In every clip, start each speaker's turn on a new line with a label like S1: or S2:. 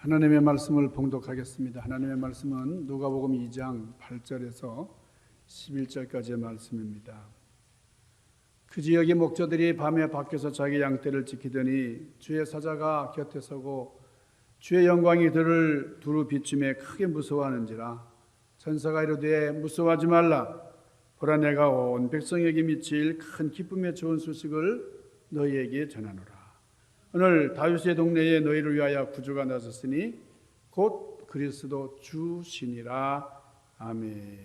S1: 하나님의 말씀을 봉독하겠습니다. 하나님의 말씀은 누가복음 2장 8절에서 11절까지의 말씀입니다. 그 지역의 목자들이 밤에 밖에서 자기 양떼를 지키더니 주의 사자가 곁에 서고 주의 영광이 그를 두루 비추매 크게 무서워하는지라. 천사가 이르되 무서워하지 말라. 보라, 내가 온 백성에게 미칠 큰 기쁨의 좋은 소식을 너희에게 전하노라. 오늘 다윗의 동네에 너희를 위하여 구주가 나섰으니 곧 그리스도 주시니라. 아멘.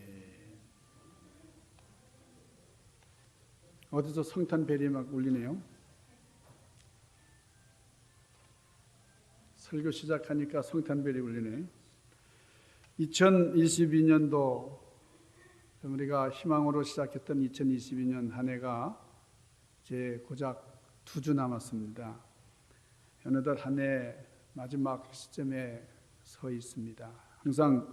S1: 어디서 성탄벨이 막 울리네요. 설교 시작하니까 성탄벨이 울리네. 2022년도 우리가 희망으로 시작했던 2022년 한 해가 이제 고작 2주 남았습니다. 어느덧 한 해 마지막 시점에 서 있습니다. 항상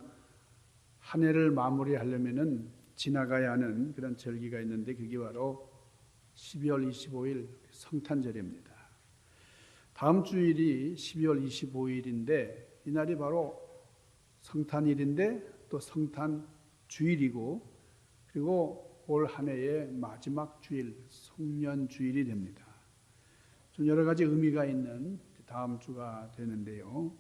S1: 한 해를 마무리하려면은 지나가야 하는 그런 절기가 있는데 그게 바로 12월 25일 성탄절입니다. 다음 주일이 12월 25일인데 이날이 바로 성탄일인데 또 성탄주일이고 그리고 올 한 해의 마지막 주일, 송년주일이 됩니다. 좀 여러 가지 의미가 있는 다음 주가 되는데요.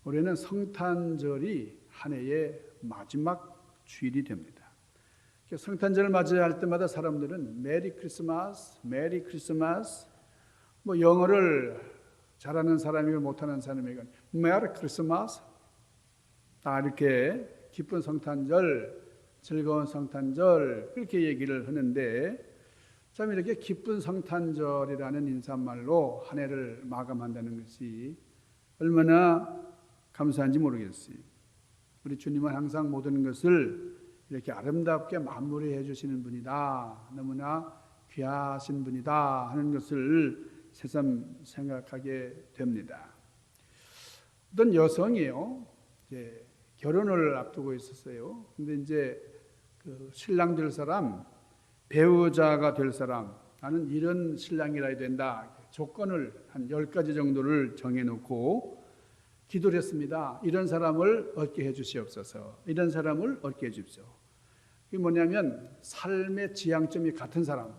S1: 올해는 성탄절이 한 해의 마지막 주일이 됩니다. 성탄절을 맞이할 때마다 사람들은 메리 크리스마스, 메리 크리스마스, 뭐 영어를 잘하는 사람이고 못하는 사람이고 메리 크리스마스, 다 이렇게 기쁜 성탄절, 즐거운 성탄절 그렇게 얘기를 하는데 참 이렇게 기쁜 성탄절이라는 인사말로 한 해를 마감한다는 것이 얼마나 감사한지 모르겠어요. 우리 주님은 항상 모든 것을 이렇게 아름답게 마무리해 주시는 분이다. 너무나 귀하신 분이다 하는 것을 새삼 생각하게 됩니다. 어떤 여성이요, 이제 결혼을 앞두고 있었어요. 근데 이제 그 신랑 될 사람, 배우자가 될 사람, 나는 이런 신랑이라 해야 된다. 조건을 한 10가지 정도를 정해놓고 기도를 했습니다. 이런 사람을 얻게 해주시옵소서. 이런 사람을 얻게 해주십시오. 이게 뭐냐면 삶의 지향점이 같은 사람,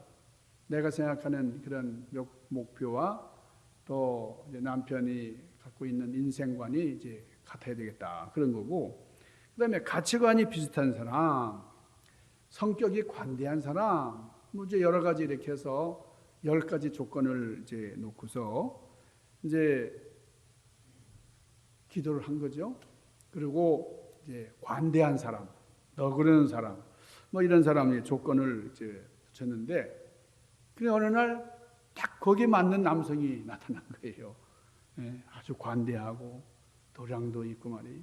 S1: 내가 생각하는 그런 목표와 또 이제 남편이 갖고 있는 인생관이 이제 같아야 되겠다. 그런 거고, 그 다음에 가치관이 비슷한 사람, 성격이 관대한 사람, 뭐 이제 여러 가지 이렇게 해서 10가지 조건을 이제 놓고서 이제 기도를 한 거죠. 그리고 이제 관대한 사람, 너그러운 사람, 뭐 이런 사람의 조건을 이제 붙였는데, 그 어느 날 딱 거기에 맞는 남성이 나타난 거예요. 네, 아주 관대하고 도량도 있고 말이에요.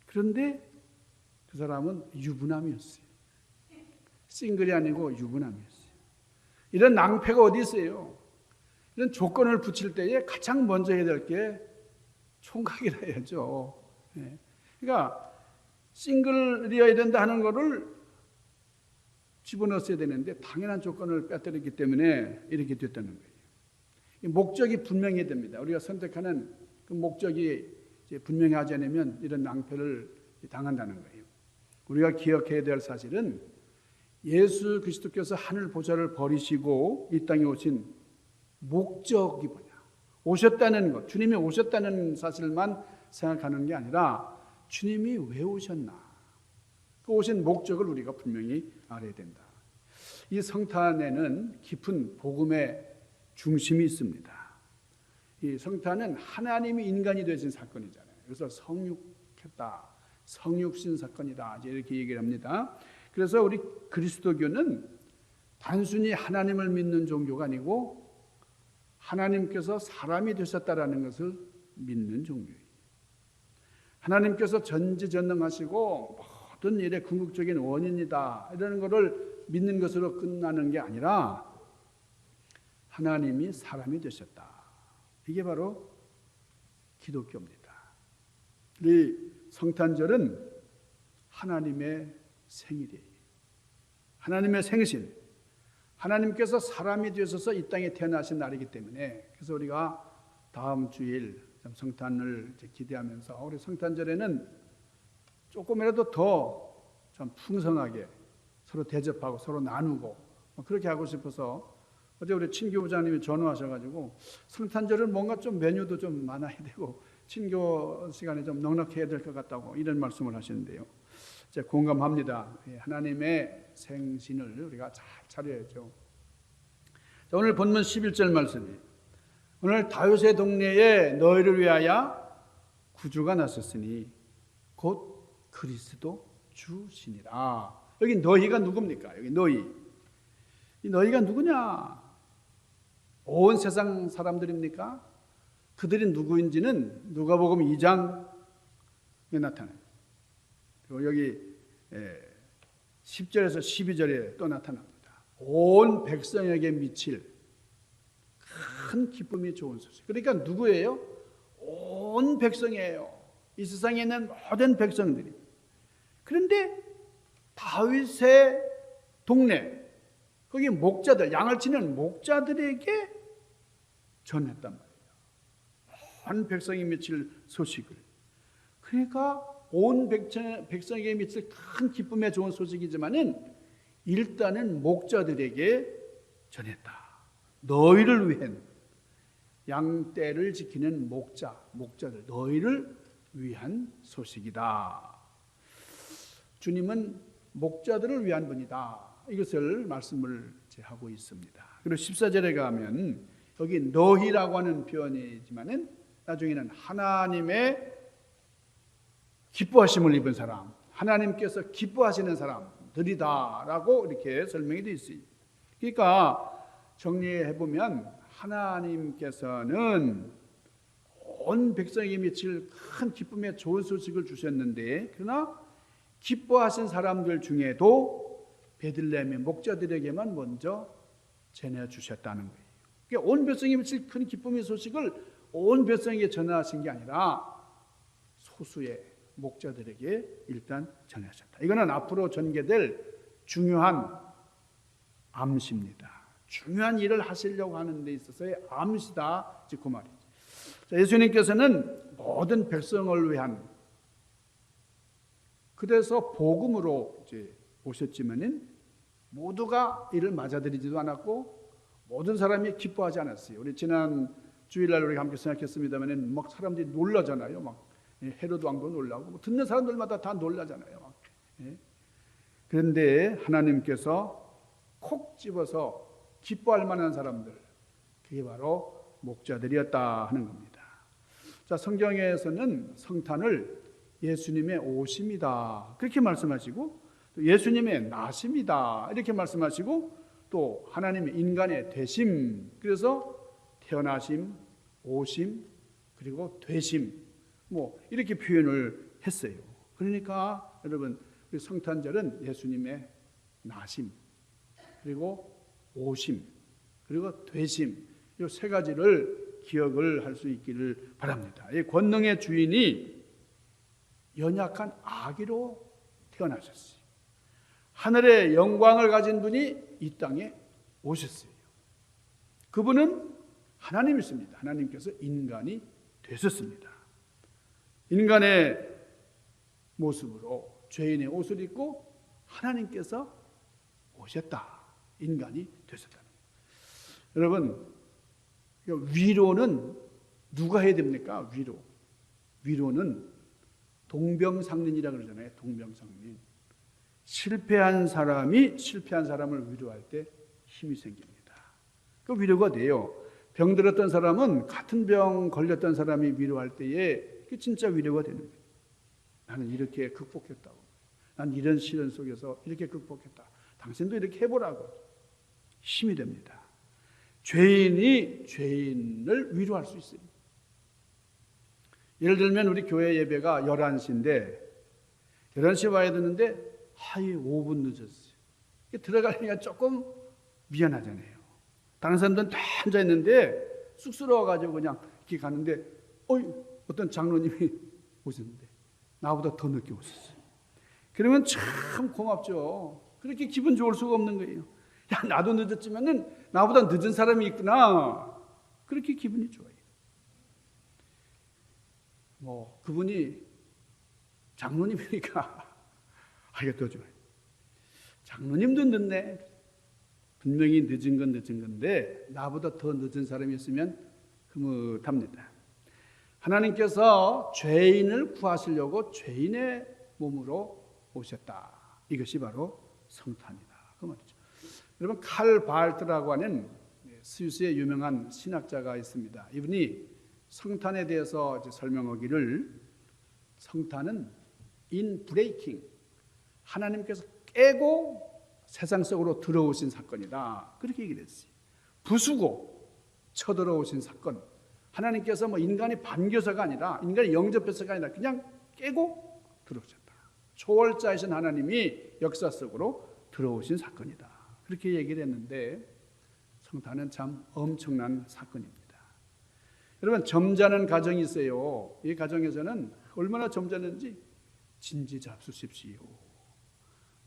S1: 그런데 그 사람은 유부남이었어요. 싱글이 아니고 유부남이었어요. 이런 낭패가 어디 있어요? 이런 조건을 붙일 때에 가장 먼저 해야 될 게 총각이라 해야죠. 네. 그러니까 싱글이어야 된다 하는 거를 집어넣었어야 되는데 당연한 조건을 빼뜨렸기 때문에 이렇게 됐다는 거예요. 목적이 분명해야 됩니다. 우리가 선택하는 그 목적이 이제 분명하지 않으면 이런 낭패를 당한다는 거예요. 우리가 기억해야 될 사실은 예수 그리스도께서 하늘 보좌를 버리시고 이 땅에 오신 목적이 뭐냐? 오셨다는 것, 주님이 오셨다는 사실만 생각하는 게 아니라 주님이 왜 오셨나? 그 오신 목적을 우리가 분명히 알아야 된다. 이 성탄에는 깊은 복음의 중심이 있습니다. 이 성탄은 하나님이 인간이 되신 사건이잖아요. 그래서 성육했다, 성육신 사건이다 이제 이렇게 얘기를 합니다. 그래서 우리 그리스도교는 단순히 하나님을 믿는 종교가 아니고 하나님께서 사람이 되셨다라는 것을 믿는 종교예요. 하나님께서 전지전능하시고 모든 일의 궁극적인 원인이다 이런 것을 믿는 것으로 끝나는 게 아니라 하나님이 사람이 되셨다. 이게 바로 기독교입니다. 이 성탄절은 하나님의 생일이에요. 하나님의 생신, 하나님께서 사람이 되셔서 이 땅에 태어나신 날이기 때문에 그래서 우리가 다음 주일 좀 성탄을 이제 기대하면서 우리 성탄절에는 조금이라도 더 좀 풍성하게 서로 대접하고 서로 나누고 그렇게 하고 싶어서 어제 우리 친교 부장님이 전화하셔가지고 성탄절은 뭔가 좀 메뉴도 좀 많아야 되고 친교 시간에 좀 넉넉해야 될 것 같다고 이런 말씀을 하시는데요. 제가 공감합니다. 하나님의 생신을 우리가 잘 차려야죠. 자, 오늘 본문 11절 말씀이 오늘 다윗의 동네에 너희를 위하여 구주가 났었으니 곧 그리스도 주시니라. 여기 너희가 누굽니까? 여기 너희. 이 너희가 누구냐? 온 세상 사람들입니까? 그들이 누구인지는 누가복음 2장에 나타나요. 그리고 여기 10절에서 12절에 또 나타납니다. 온 백성에게 미칠 큰 기쁨이 좋은 소식. 그러니까 누구예요? 온 백성이에요. 이 세상에 있는 모든 백성들이. 그런데 다윗의 동네, 거기 목자들, 양을 치는 목자들에게 전했단 말이에요. 온 백성이 미칠 소식을. 그러니까 온 백성에게 미칠 큰 기쁨에 좋은 소식이지만은 일단은 목자들에게 전했다. 너희를 위한 양떼를 지키는 목자들, 너희를 위한 소식이다. 주님은 목자들을 위한 분이다. 이것을 말씀을 하고 있습니다. 그리고 14절에 가면 여기 너희라고 하는 표현이지만은 나중에는 하나님의 기뻐하심을 입은 사람, 하나님께서 기뻐하시는 사람들이다라고 이렇게 설명이 되어 있어요. 그러니까 정리해 보면 하나님께서는 온 백성에게 미칠 큰 기쁨의 좋은 소식을 주셨는데, 그러나 기뻐하신 사람들 중에도 베들레헴의 목자들에게만 먼저 전해 주셨다는 거예요. 그러니까 온 백성에게 미칠 큰 기쁨의 소식을 온 백성에게 전하신 게 아니라 소수의 목자들에게 일단 전하셨다. 이거는 앞으로 전개될 중요한 암시입니다. 중요한 일을 하시려고 하는 데 있어서의 암시다, 그 말이죠. 예수님께서는 모든 백성을 위한, 그래서 복음으로 이제 오셨지만은 모두가 이를 맞아들이지도 않았고 모든 사람이 기뻐하지 않았어요. 우리 지난 주일날 우리가 함께 생각했습니다만은 막 사람들이 놀라잖아요. 막 헤로드 왕도 놀라고 듣는 사람들마다 다 놀라잖아요. 그런데 하나님께서 콕 집어서 기뻐할 만한 사람들, 그게 바로 목자들이었다 하는 겁니다. 자, 성경에서는 성탄을 예수님의 오심이다 그렇게 말씀하시고, 또 예수님의 나심이다 이렇게 말씀하시고, 또 하나님의 인간의 되심, 그래서 태어나심, 오심, 그리고 되심, 뭐 이렇게 표현을 했어요. 그러니까 여러분, 우리 성탄절은 예수님의 나심, 그리고 오심, 그리고 되심, 이 세 가지를 기억을 할 수 있기를 바랍니다. 이 권능의 주인이 연약한 아기로 태어나셨어요. 하늘의 영광을 가진 분이 이 땅에 오셨어요. 그분은 하나님이십니다. 하나님께서 인간이 되셨습니다. 인간의 모습으로 죄인의 옷을 입고 하나님께서 오셨다. 인간이 되셨다는 거예요. 여러분, 위로는 누가 해야 됩니까? 위로는 동병상련이라고 그러잖아요. 동병상련. 실패한 사람이 실패한 사람을 위로할 때 힘이 생깁니다. 그 위로가 돼요. 병들었던 사람은 같은 병 걸렸던 사람이 위로할 때에 그게 진짜 위로가 되는 거예요. 나는 이렇게 극복했다고. 난 이런 시련 속에서 이렇게 극복했다. 당신도 이렇게 해보라고. 힘이 됩니다. 죄인이 죄인을 위로할 수 있어요. 예를 들면 우리 교회 예배가 11시인데 11시에 와야 되는데 5분 늦었어요. 들어가려니까 조금 미안하잖아요. 다른 사람들은 다 앉아있는데 쑥스러워가지고 그냥 이렇게 가는데 어떤 장로님이 오셨는데 나보다 더 늦게 오셨어요. 그러면 참 고맙죠. 그렇게 기분 좋을 수가 없는 거예요. 야, 나도 늦었지만은 나보다 늦은 사람이 있구나. 그렇게 기분이 좋아요. 뭐 그분이 장로님이니까 이게 더 좋아요. 장로님도 늦네. 분명히 늦은 건 늦은 건데 나보다 더 늦은 사람이 있으면 흐뭇합니다. 하나님께서 죄인을 구하시려고 죄인의 몸으로 오셨다. 이것이 바로 성탄이다. 그 말이죠. 여러분 칼 바알트라고 하는 스위스의 유명한 신학자가 있습니다. 이분이 성탄에 대해서 이제 설명하기를 성탄은 in breaking 하나님께서 깨고 세상 속으로 들어오신 사건이다. 그렇게 얘기를 했어요. 부수고 쳐들어오신 사건. 하나님께서 뭐 인간이 반겨서가 아니라 인간이 영접해서가 아니라 그냥 깨고 들어오셨다. 초월자이신 하나님이 역사 속으로 들어오신 사건이다. 그렇게 얘기를 했는데 성탄은 참 엄청난 사건입니다. 여러분 점잖은 가정이 있어요. 이 가정에서는 얼마나 점잖은지 진지 잡수십시오.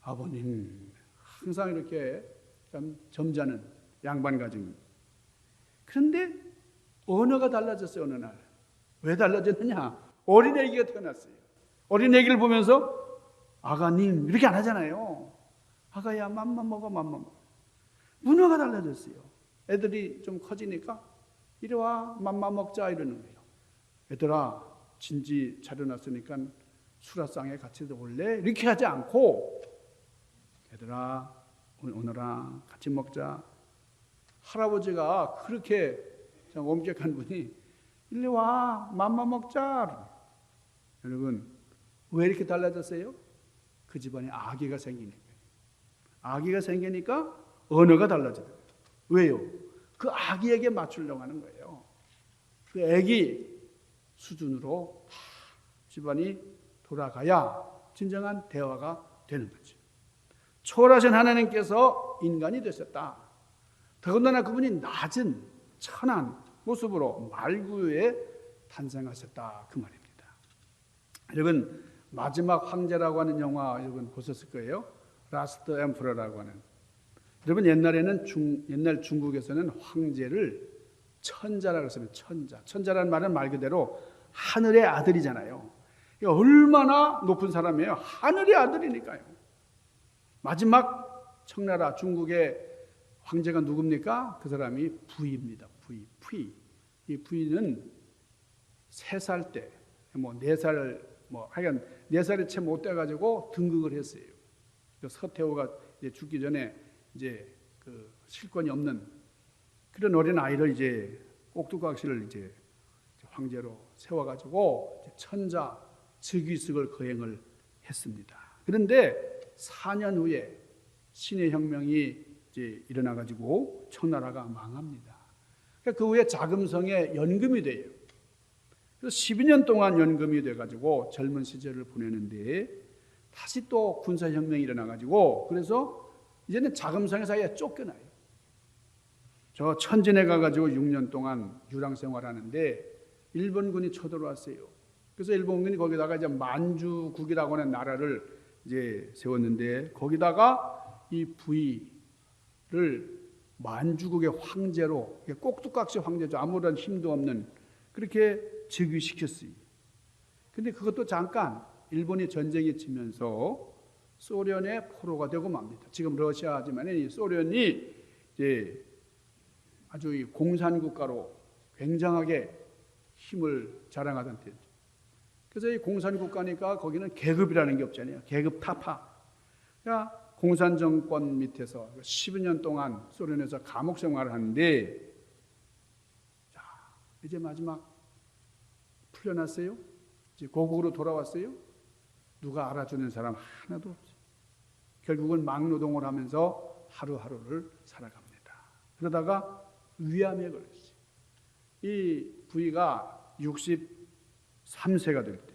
S1: 아버님 항상 이렇게 참 점잖은 양반 가정입니다. 그런데 언어가 달라졌어요. 어느 날. 왜 달라졌느냐? 어린애기가 태어났어요. 어린애기를 보면서 아가님 이렇게 안 하잖아요. 아가야 맘마 먹어 맘마 먹어. 문화가 달라졌어요. 애들이 좀 커지니까 이리 와 맘마 먹자 이러는 거예요. 얘들아 진지 차려놨으니까 수라상에 같이 올래? 이렇게 하지 않고 얘들아 오늘아 같이 먹자. 할아버지가 그렇게 엄격한 분이 일리 와 맘마 먹자. 여러분 왜 이렇게 달라졌어요? 그 집안에 아기가 생기니까. 아기가 생기니까 언어가 달라지더라고요. 왜요? 그 아기에게 맞추려고 하는 거예요. 그 아기 수준으로 집안이 돌아가야 진정한 대화가 되는 거죠. 초월하신 하나님께서 인간이 되셨다. 더군다나 그분이 낮은 천한 모습으로 말구에 탄생하셨다. 그 말입니다. 여러분 마지막 황제라고 하는 영화 여러분 보셨을 거예요. 라스트 엠퍼러라고 하는. 여러분 옛날에는 옛날 중국에서는 황제를 천자라고 했으면 천자라는 말은 말 그대로 하늘의 아들이잖아요. 얼마나 높은 사람이에요. 하늘의 아들이니까요. 마지막 청나라 중국의 황제가 누굽니까? 그 사람이 부이입니다. 부이. 이 부이는 3살 때, 뭐 4살, 뭐 하여간 4살이 채 못 돼가지고 등극을 했어요. 서태후가 이제 죽기 전에 이제 그 실권이 없는 그런 어린 아이를 이제 꼭두각시를 이제 황제로 세워가지고 천자 즉위식을 거행을 했습니다. 그런데 4년 후에 신의 혁명이 이제 일어나가지고 청나라가 망합니다. 그 후에 자금성에 연금이 돼요. 그래서 12년 동안 연금이 돼가지고 젊은 시절을 보내는데 다시 또 군사혁명이 일어나가지고 그래서 이제는 자금성의 사이에 쫓겨나요. 저 천진에 가가지고 6년 동안 유랑 생활하는데 일본군이 쳐들어왔어요. 그래서 일본군이 거기다가 이제 만주국이라고 하는 나라를 이제 세웠는데 거기다가 이 부위를 만주국의 황제로 꼭두각시 황제죠. 아무런 힘도 없는 그렇게 즉위시켰어요. 근데 그것도 잠깐 일본이 전쟁이 치면서 소련의 포로가 되고 맙니다. 지금 러시아지만 이 소련이 이제 아주 공산국가로 굉장하게 힘을 자랑하던 때죠. 그래서 이 공산국가니까 거기는 계급이라는 게 없잖아요. 계급 타파. 그러니까 공산정권 밑에서 12년 동안 소련에서 감옥 생활을 하는데 자, 이제 마지막 풀려났어요. 이제 고국으로 돌아왔어요. 누가 알아주는 사람 하나도 없어요. 결국은 막노동을 하면서 하루하루를 살아갑니다. 그러다가 위암에 걸렸어요. 이 부위가 63세가 될 때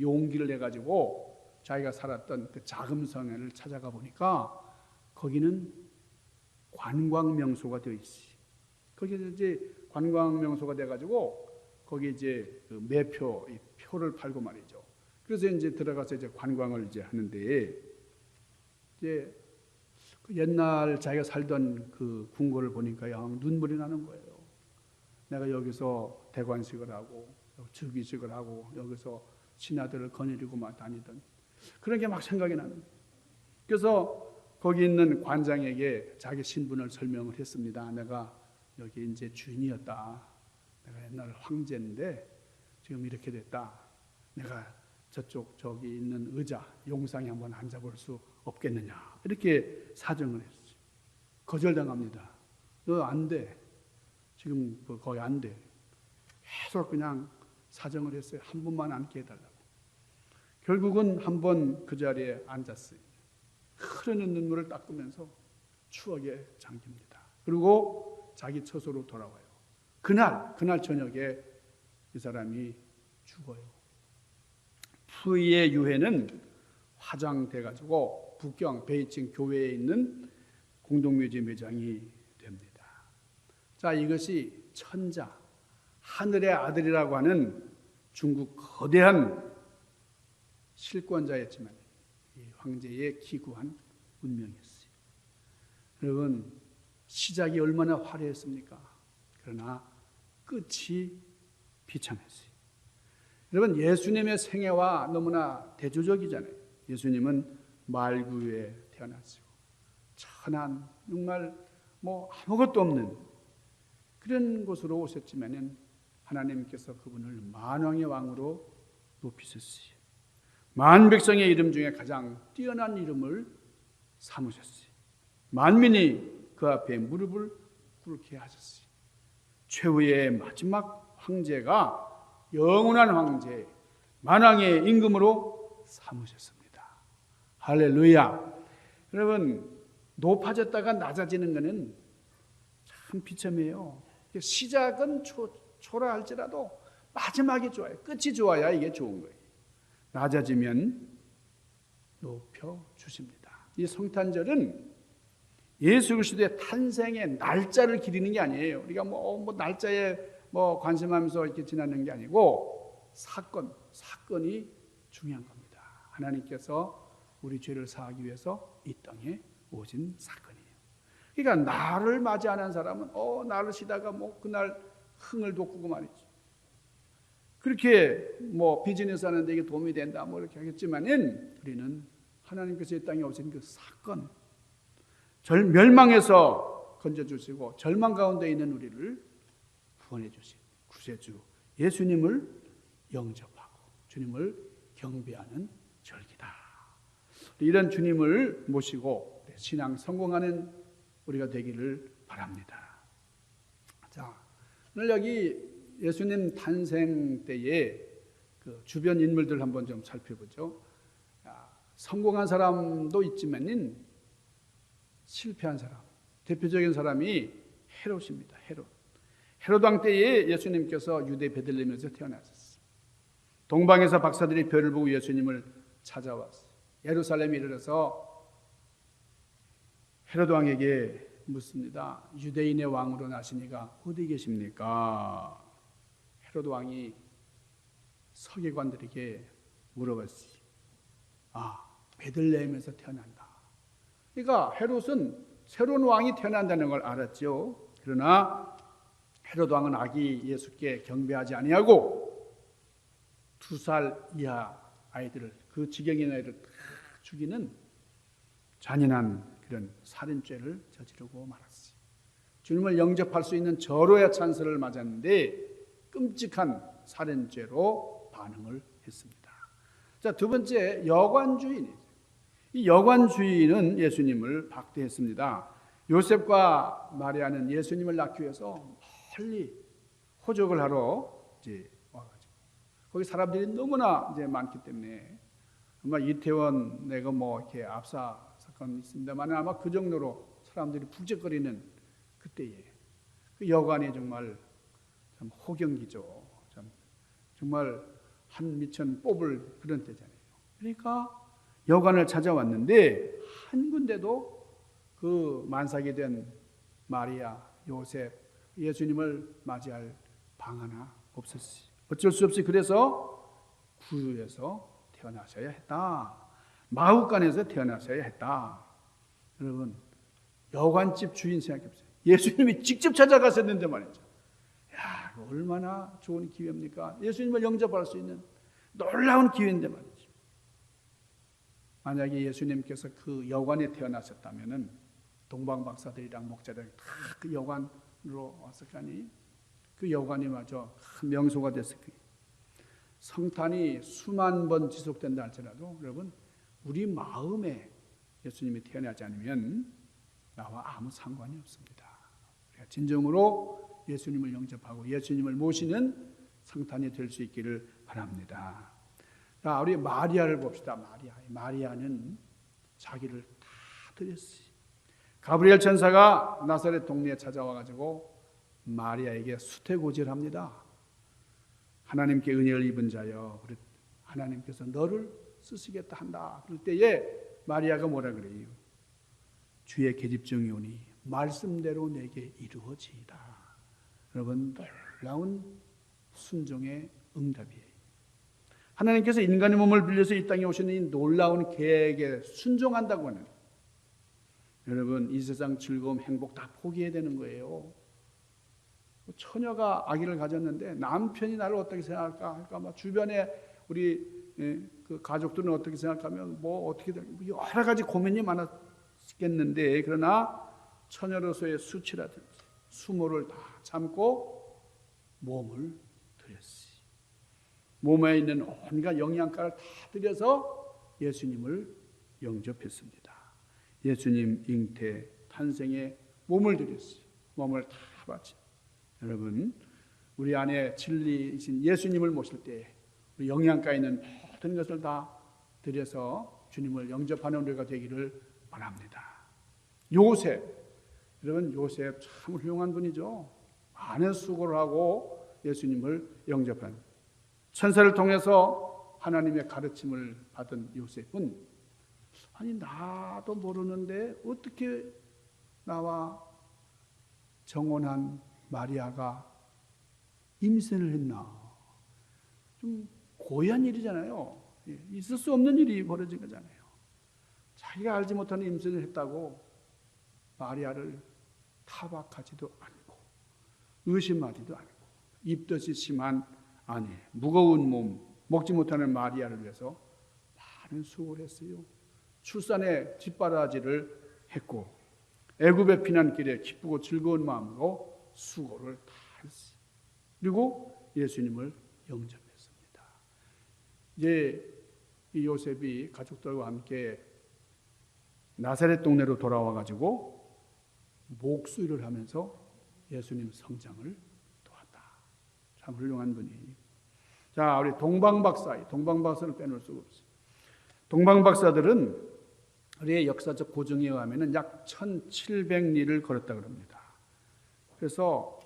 S1: 용기를 내가지고 자기가 살았던 그 자금성을 찾아가 보니까 거기는 관광명소가 되어 있어요. 거기서 이제 관광명소가 돼가지고 거기 이제 그 매표, 이 표를 팔고 말이죠. 그래서 이제 들어가서 이제 관광을 이제 하는데 이제 그 옛날 자기가 살던 그 궁궐을 보니까 영 눈물이 나는 거예요. 내가 여기서 대관식을 하고 즉위식을 하고 여기서 신하들을 거느리고 막 다니던 그런 게 막 생각이 나는 거예요. 그래서 거기 있는 관장에게 자기 신분을 설명을 했습니다. 내가 여기 이제 주인이었다. 내가 옛날 황제인데 지금 이렇게 됐다. 내가 저기 있는 의자 용상에 한번 앉아볼 수 없겠느냐. 이렇게 사정을 했어요. 거절당합니다. 너 안 돼. 지금 거의 안 돼. 계속 그냥 사정을 했어요. 한 번만 앉게 해달라고. 결국은 한 번 그 자리에 앉았어요. 흐르는 눈물을 닦으면서 추억에 잠깁니다. 그리고 자기 처소로 돌아와요. 그날 저녁에 이 사람이 죽어요. 푸이의 유해는 화장돼가지고 북경 베이징 교회에 있는 공동묘지 매장이 됩니다. 자, 이것이 천자, 하늘의 아들이라고 하는 중국 거대한 실권자였지만 이 황제의 기구한 운명이었어요. 여러분, 시작이 얼마나 화려했습니까? 그러나 끝이 비참했어요. 여러분, 예수님의 생애와 너무나 대조적이잖아요. 예수님은 말구에 태어났고 천한 정말 아무것도 없는 그런 곳으로 오셨지만은 하나님께서 그분을 만왕의 왕으로 높이셨어요. 만 백성의 이름 중에 가장 뛰어난 이름을 삼으셨어요. 만민이 그 앞에 무릎을 꿇게 하셨어요. 최후의 마지막 황제가 영원한 황제, 만왕의 임금으로 삼으셨습니다. 할렐루야. 여러분, 높아졌다가 낮아지는 것은 참 비참해요. 시작은 초라할지라도 마지막이 좋아요. 끝이 좋아야 이게 좋은 거예요. 낮아지면 높여주십니다. 이 성탄절은 예수 그리스도의 탄생의 날짜를 기리는 게 아니에요. 우리가 날짜에 관심하면서 이렇게 지나는 게 아니고 사건이 중요한 겁니다. 하나님께서 우리 죄를 사하기 위해서 이 땅에 오신 사건이에요. 그러니까 나를 맞이 안 한 사람은 나를 쉬다가 그날 흥을 돋구고 말이죠. 그렇게 비즈니스 하는데 이게 도움이 된다 이렇게 하겠지만은 우리는 하나님께서 이 땅에 오신 그 사건, 멸망에서 건져주시고 절망 가운데 있는 우리를 구원해 주신 구세주 예수님을 영접하고 주님을 경배하는 절기다. 이런 주님을 모시고 신앙 성공하는 우리가 되기를 바랍니다. 자, 오늘 여기 예수님 탄생 때의 그 주변 인물들 한번 좀 살펴보죠. 성공한 사람도 있지만은 실패한 사람, 대표적인 사람이 헤롯입니다. 헤롯 왕 때에 예수님께서 유대 베들레헴에서 태어나셨어요. 동방에서 박사들이 별을 보고 예수님을 찾아왔어요. 예루살렘에 이르러서 헤롯 왕에게 묻습니다. 유대인의 왕으로 나시니가 어디 계십니까? 헤롯 왕이 서기관들에게 물어봤어요. 베들레헴에서 태어난다. 그러니까 헤롯은 새로운 왕이 태어난다는 걸 알았죠. 그러나 헤롯 왕은 아기 예수께 경배하지 아니하고 2살 이하 아이들을 그 지경인 아이를 다 죽이는 잔인한 그런 살인죄를 저지르고 말았어요. 주님을 영접할 수 있는 절호의 찬스를 맞았는데 끔찍한 살인죄로 반응을 했습니다. 자, 두 번째, 여관주의입니다. 이 여관주의는 예수님을 박대했습니다. 요셉과 마리아는 예수님을 낳기 위해서 멀리 호적을 하러 이제 와가지고 거기 사람들이 너무나 이제 많기 때문에 아마 이태원 내가 이렇게 압사 사건이 있습니다만 아마 그 정도로 사람들이 북적거리는 그때에 그 여관이 정말 참 호경기죠. 정말 한 미천 뽑을 그런 때잖아요. 그러니까 여관을 찾아왔는데 한 군데도 그 만삭이 된 마리아, 요셉, 예수님을 맞이할 방 하나 없었어요. 어쩔 수 없이 그래서 구유에서 태어나셔야 했다. 마ಹು간에서 태어나셔야 했다. 여러분, 여관집 주인 생각해보세요. 예수님이 직접 찾아가셨는데 말이죠. 야, 얼마나 좋은 기회입니까? 예수님을 영접할 수 있는 놀라운 기회인데 말이죠. 만약에 예수님께서 그 여관에 태어나셨다면은 동방 박사들이랑 목자들 다 그 여관으로 왔을 거니 그 여관이 마저 큰 명소가 됐을 거예요. 성탄이 수만 번 지속된다 할지라도 여러분 우리 마음에 예수님이 태어나지 않으면 나와 아무 상관이 없습니다. 우리가 진정으로 예수님을 영접하고 예수님을 모시는 성탄이 될 수 있기를 바랍니다. 자, 우리 마리아를 봅시다. 마리아는 자기를 다 드렸어요. 가브리엘 천사가 나사렛 동네에 찾아와 가지고 마리아에게 수태고지합니다. 하나님께 은혜를 입은 자여, 하나님께서 너를 쓰시겠다 한다. 그럴 때에 마리아가 뭐라 그래요? 주의 계집종이 오니 말씀대로 내게 이루어지이다. 여러분, 놀라운 순종의 응답이에요. 하나님께서 인간의 몸을 빌려서 이 땅에 오시는 이 놀라운 계획에 순종한다고 하는, 여러분 이 세상 즐거움, 행복 다 포기해야 되는 거예요. 처녀가 아기를 가졌는데 남편이 나를 어떻게 생각할까? 그러니까 주변에 우리 그 가족들은 어떻게 생각하면 뭐 어떻게 여러 가지 고민이 많았겠는데, 그러나 처녀로서의 수치라든지 수모를 다 참고 몸을 드렸어요. 몸에 있는 온갖 영양가를 다 들여서 예수님을 영접했습니다. 예수님 잉태 탄생에 몸을 드렸어요. 몸을 다 바치. 여러분, 우리 안에 진리이신 예수님을 모실 때 우리 영양가 있는 모든 것을 다 드려서 주님을 영접하는 우리가 되기를 바랍니다. 요셉, 여러분 요셉 참 훌륭한 분이죠. 많은 수고를 하고 예수님을 영접한, 천사를 통해서 하나님의 가르침을 받은 요셉은 아니 나도 모르는데 어떻게 나와 정혼한 마리아가 임신을 했나. 좀 고의한 일이잖아요. 있을 수 없는 일이 벌어진 거잖아요. 자기가 알지 못하는 임신을 했다고 마리아를 타박하지도 않고 의심하지도 않고 입덧이 심한 아내, 무거운 몸, 먹지 못하는 마리아를 위해서 많은 수고를 했어요. 출산에 뒷바라지를 했고 애굽의 피난길에 기쁘고 즐거운 마음으로 수고를 다 했어요. 그리고 예수님을 영접했습니다. 이제 이 요셉이 가족들과 함께 나사렛 동네로 돌아와 가지고 목수일을 하면서 예수님 성장을 도왔다. 참 훌륭한 분이에요. 자, 우리 동방박사를 빼놓을 수가 없어요. 동방박사들은 우리의 역사적 고증에 의하면 약 1700리를 걸었다고 합니다. 그래서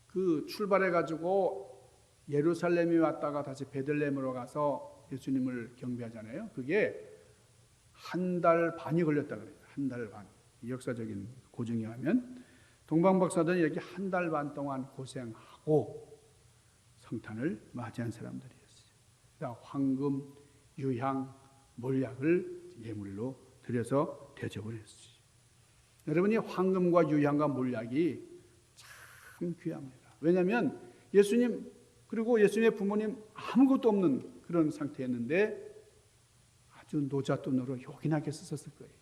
S1: 그 출발해가지고 예루살렘에 왔다가 다시 베들레헴으로 가서 예수님을 경배하잖아요. 그게 한 달 반이 걸렸다고 그래요. 한 달 반. 역사적인 고증에 의하면 동방박사들은 여기 한 달 반 동안 고생하고 성탄을 맞이한 사람들이었어요. 그러니까 황금, 유향, 몰약을 예물로 드려서 대접을 했어요. 여러분이 황금과 유향과 몰약이 참 귀합니다. 왜냐하면 예수님 그리고 예수님의 부모님 아무것도 없는 그런 상태였는데 아주 노잣돈으로 요긴하게 쓰셨을 거예요.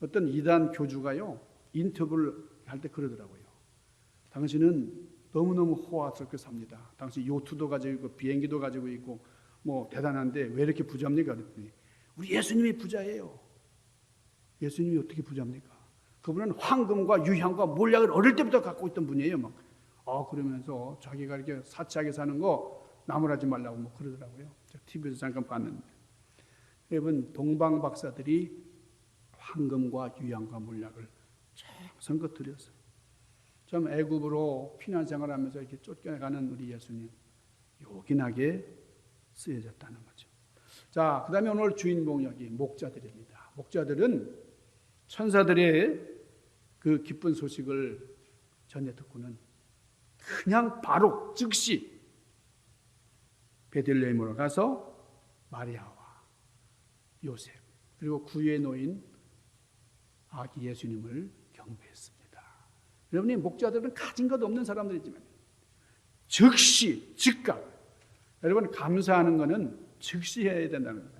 S1: 어떤 이단 교주가요 인터뷰를 할 때 그러더라고요. 당신은 너무너무 호화스럽게 삽니다. 당신 요트도 가지고 있고 비행기도 가지고 있고 뭐 대단한데 왜 이렇게 부자입니까? 그랬더니 우리 예수님이 부자예요. 예수님이 어떻게 부자입니까? 그분은 황금과 유향과 몰약을 어릴 때부터 갖고 있던 분이에요. 막. 그러면서 자기가 이렇게 사치하게 사는 거 나무라지 말라고 뭐 그러더라고요. 제가 TV에서 잠깐 봤는데. 여러분, 동방 박사들이 황금과 유향과 몰약을 정성껏 드렸어요. 좀 애굽으로 피난 생활하면서 이렇게 쫓겨나가는 우리 예수님 요긴하게 쓰여졌다는 거죠. 자, 그다음에 오늘 주인공 여기 목자들입니다. 목자들은 천사들의 그 기쁜 소식을 전해 듣고는 그냥 바로 즉시 베들레헴으로 가서 마리아와 요셉 그리고 구유에 놓인 아기 예수님을 경배했습니다. 여러분이 목자들은 가진 것 없는 사람들이지만 즉시 즉각 여러분 감사하는 것은 즉시 해야 된다는 거예요.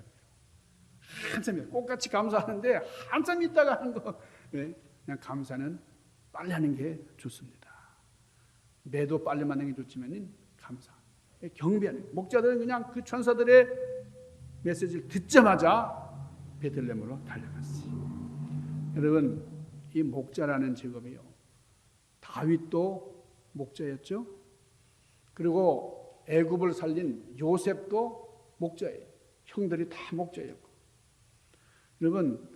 S1: 한참 꽃같이 감사하는데 한참 있다가 하는 거 그냥 감사는 빨리 하는 게 좋습니다. 매도 빨리 만드는 게 좋지만 감사 경배하는 목자들은 그냥 그 천사들의 메시지를 듣자마자 베들레헴으로 달려갔어요. 여러분 이 목자라는 직업이요 다윗도 목자였죠. 그리고 애굽을 살린 요셉도 목자예요. 형들이 다 목자였고 여러분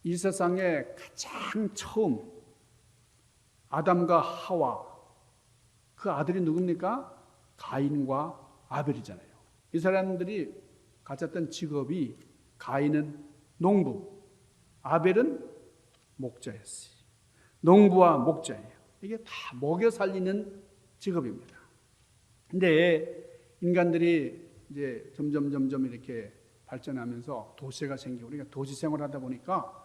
S1: 이 세상에 가장 처음 아담과 하와 그 아들이 누굽니까? 가인과 아벨이잖아요. 이 사람들이 가졌던 직업이 가인은 농부, 아벨은 목자였어요. 농부와 목자예요. 이게 다 먹여 살리는 직업입니다. 근데 인간들이 이제 점점 이렇게 발전하면서 도시가 생기고 우리가 도시 생활하다 보니까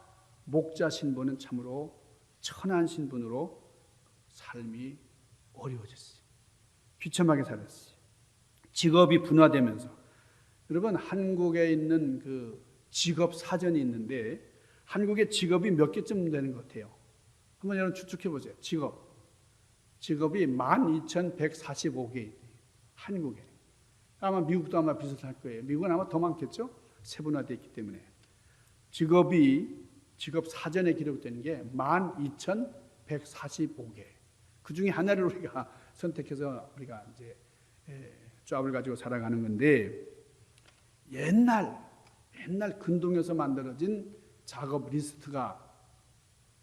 S1: 목자 신분은 참으로 천한 신분으로 삶이 어려워졌어요. 비참하게 살았어요. 직업이 분화되면서 여러분 한국에 있는 그 직업 사전이 있는데 한국의 직업이 몇 개쯤 되는 것 같아요. 한번 여러분 추측해 보세요. 직업이 12,145개 한국에. 아마 미국도 아마 비슷할 거예요. 미국은 아마 더 많겠죠? 세분화되어 있기 때문에. 직업 사전에 기록되는 게 12,145개. 그 중에 하나를 우리가 선택해서 우리가 이제 조합을 가지고 살아가는 건데 옛날 근동에서 만들어진 작업 리스트가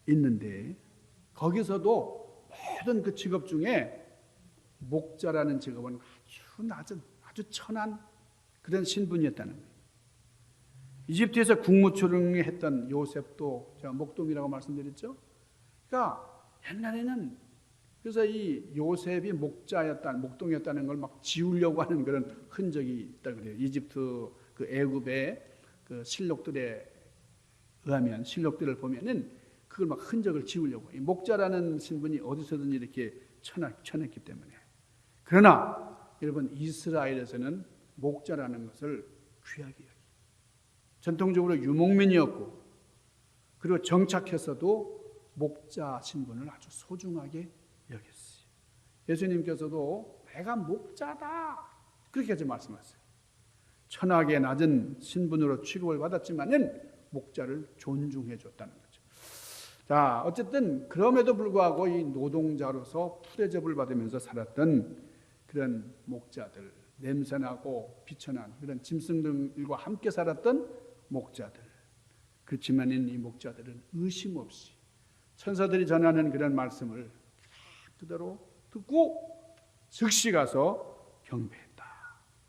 S1: 있는데 거기서도 모든 그 직업 중에 목자라는 직업은 아주 천한 그런 신분이었다는 거예요. 이집트에서 국무총리 했던 요셉도 제가 목동이라고 말씀드렸죠. 그러니까 옛날에는 그래서 이 요셉이 목동이었다는 걸 막 지우려고 하는 그런 흔적이 있다 그래요. 이집트 그 애굽의 그 실록들에 의하면 실록들을 보면은 그걸 막 흔적을 지우려고 이 목자라는 신분이 어디서든 이렇게 쳐냈기 때문에. 그러나 여러분 이스라엘에서는 목자라는 것을 귀하게 여기. 전통적으로 유목민이었고 그리고 정착해서도 목자 신분을 아주 소중하게 여겼어요. 예수님께서도 내가 목자다 그렇게 말씀하세요. 천하게 낮은 신분으로 취급을 받았지만은 목자를 존중해 줬다는 거죠. 자, 어쨌든 그럼에도 불구하고 이 노동자로서 푸대접을 받으면서 살았던 그런 목자들, 냄새나고 비천한 그런 짐승들과 함께 살았던 목자들. 그렇지만 이 목자들은 의심 없이 천사들이 전하는 그런 말씀을 그대로 듣고 즉시 가서 경배했다.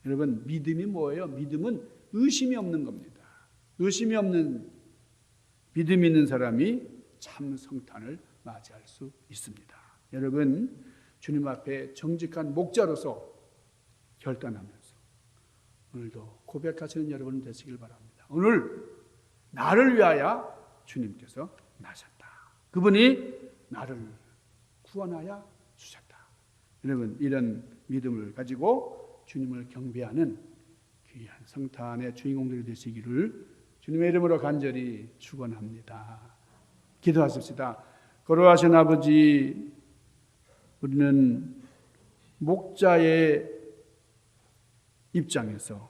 S1: 여러분 믿음이 뭐예요? 믿음은 의심이 없는 겁니다. 의심이 없는 믿음 있는 사람이 참 성탄을 맞이할 수 있습니다. 여러분 주님 앞에 정직한 목자로서 결단하면서 오늘도 고백하시는 여러분 되시길 바랍니다. 오늘 나를 위하여 주님께서 나셨다. 그분이 나를 구원하여 주셨다. 여러분 이런 믿음을 가지고 주님을 경배하는 귀한 성탄의 주인공들이 되시기를 주님의 이름으로 간절히 축원합니다. 기도하십시다. 거룩하신 아버지, 우리는 목자의 입장에서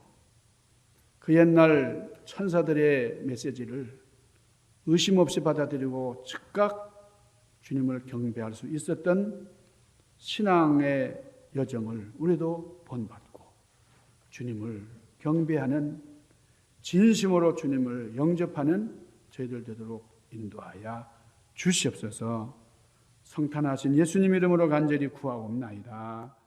S1: 그 옛날 천사들의 메시지를 의심 없이 받아들이고 즉각 주님을 경배할 수 있었던 신앙의 여정을 우리도 본받고 주님을 경배하는 진심으로 주님을 영접하는 저희들 되도록 인도하여 주시옵소서. 성탄하신 예수님 이름으로 간절히 구하옵나이다.